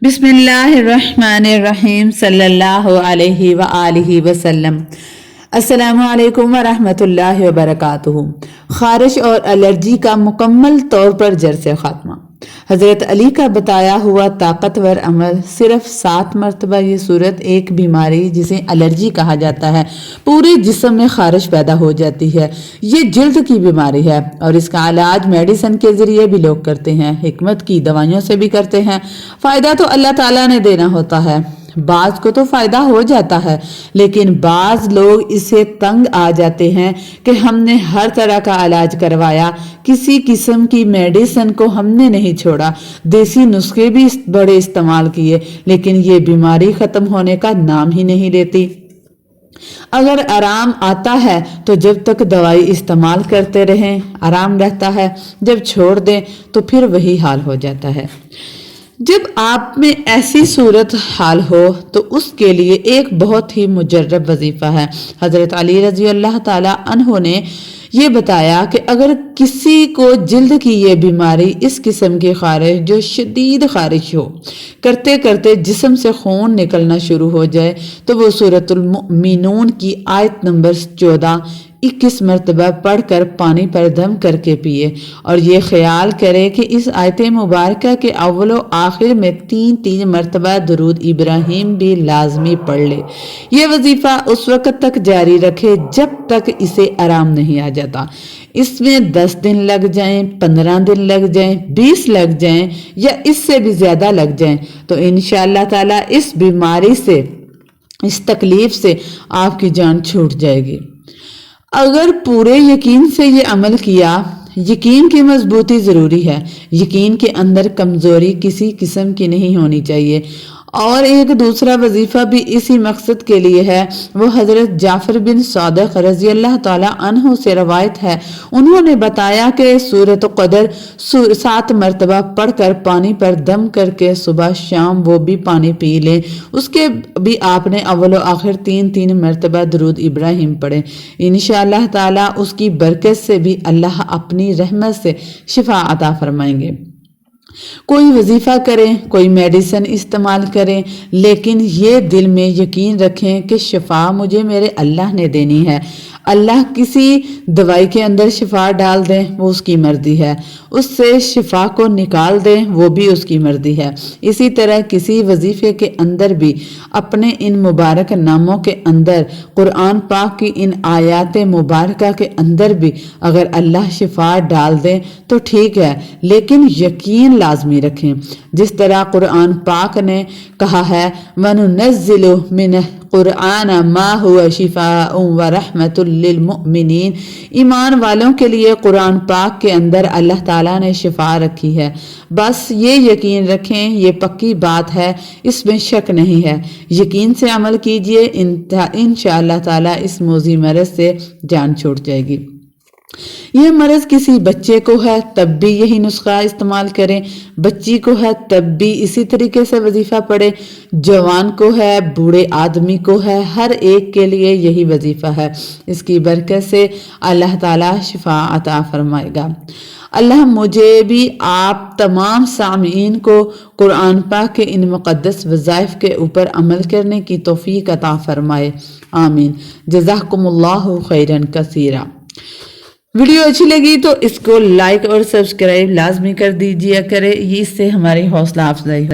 बिस्मिल्लाहिर्रहमानिर्रहीम सल्लल्लाहु अलैहि व आलिहि वसल्लम। अस्सलामु अलैकुम व रहमतुल्लाहि व बरकातुहू। खारिश और एलर्जी का मुकम्मल तौर पर जड़ से खात्मा। हजरत अली का बताया हुआ ताकतवर अमल सिर्फ 7 मरतबा ये सूरत एक बीमारी जिसे एलर्जी कहा जाता है, पूरे जिस्म में खारिश पैदा हो जाती है। ये जिल्द की बीमारी है और इसका इलाज मेडिसिन के जरिए भी लोग करते हैं, हिकमत की दवाइयों से भी करते हैं। फायदा तो अल्लाह ताला ने देना होता है, बाज को तो फायदा हो जाता है, लेकिन बाज लोग इससे तंग आ जाते हैं कि हमने हर तरह का इलाज करवाया, किसी किस्म की मेडिसिन को हमने नहीं छोड़ा, देसी नुस्खे भी बड़े इस्तेमाल किए, लेकिन ये बीमारी खत्म होने का नाम ही नहीं लेती। अगर आराम आता है तो जब तक दवाई इस्तेमाल करते रहें आराम रहता है, जब छोड़ दें तो फिर वही हाल हो जाता है। जब आप में ऐसी सूरत हाल हो तो उसके लिए एक बहुत ही मुजर्रब वजीफा है। हजरत अली रजी अल्लाह ताला अन्हो ने ये बताया कि अगर किसी को जिल्द की ये बीमारी, इस किस्म की खारिश जो शदीद खारिश हो, करते करते जिस्म से खून निकलना शुरू हो जाए, तो वो सूरतुल मुमिनून की आयत नंबर 14 21 मरतबा पढ़कर पानी पर दम करके पिए और ये ख्याल करे कि इस आयत मुबारक के अव्वल व आखिर में 3 मरतबा दुरूद इब्राहिम भी लाजमी पढ़ ले। ये वजीफा उस वक्त तक जारी रखे जब तक इसे आराम नहीं आ जाता। इसमें 10 दिन लग जाएं, 15 दिन लग जाएं, 20 लग जाएं या इससे भी ज्यादा लग जाएं, तो इंशाअल्लाह ताला इस बीमारी से, इस तकलीफ से आपकी जान छूट जाएगी। अगर पूरे यकीन से ये अमल किया, यकीन की मजबूती जरूरी है, यकीन के अंदर कमजोरी किसी किस्म की नहीं होनी चाहिए। और एक दूसरा वजीफा भी इसी मकसद के लिए है, वो हजरत जाफर बिन सादिक रजी अल्लाह ताला अन्हु से रवायत है। उन्होंने बताया कि सूरत क़दर 7 मरतबा पढ़कर पानी पर दम करके सुबह शाम वो भी पानी पी लें। उसके भी आपने अव्वल व आखिर 3 मरतबा दुरूद इब्राहिम पढ़े। इंशाअल्लाह ताला उसकी बरकत से भी अल्लाह अपनी रहमत से शिफा अता फरमाएंगे। कोई वजीफा करें, कोई मेडिसिन इस्तेमाल करें, लेकिन ये दिल में यकीन रखें कि शिफा मुझे मेरे अल्लाह ने देनी है। अल्लाह किसी दवाई के अंदर शिफा डाल दें वो उसकी मर्जी है, उससे शिफा को निकाल दें वो भी उसकी मर्जी है। इसी तरह किसी वजीफे के अंदर भी अपने इन मुबारक नामों के अंदर, कुरान पाक की इन आयात मुबारक के अंदर भी अगर अल्लाह शिफा डाल दें तो ठीक है, लेकिन यकीन लाजमी रखें। जिस तरह कुरान पाक ने कहा है, वनुनज़्ज़िलु मिनल कुरान मा हुवा शिफाउन व रहमतुल लिल मुमिनीन। ईमान वालों के लिए कुरान पाक के अंदर अल्लाह ताला ने शिफा रखी है। बस ये यकीन रखें, ये पक्की बात है, इसमें शक नहीं है। यकीन से अमल कीजिए, इंशाअल्लाह ताला इस मोज़ी मरज से जान छूट जाएगी। यह मर्ज किसी बच्चे को है तब भी यही नुस्खा इस्तेमाल करें, बच्ची को है तब भी इसी तरीके से वजीफा पढ़े, जवान को है, बूढ़े आदमी को है, हर एक के लिए यही वजीफा है। इसकी बरकत से अल्लाह ताला शिफा अता फरमाएगा। अल्लाह मुझे भी आप तमाम सामीन को कुरान पाक के इन मुक़द्दस वज़ाइफ के ऊपर अमल करने की तौफीक अता फरमाए, आमीन। जज़ाकुमुल्लाहु खैरन कसीरा। वीडियो अच्छी लगी तो इसको लाइक और सब्सक्राइब लाजमी कर दीजिए करे, इससे हमारी हौसला अफजाई है।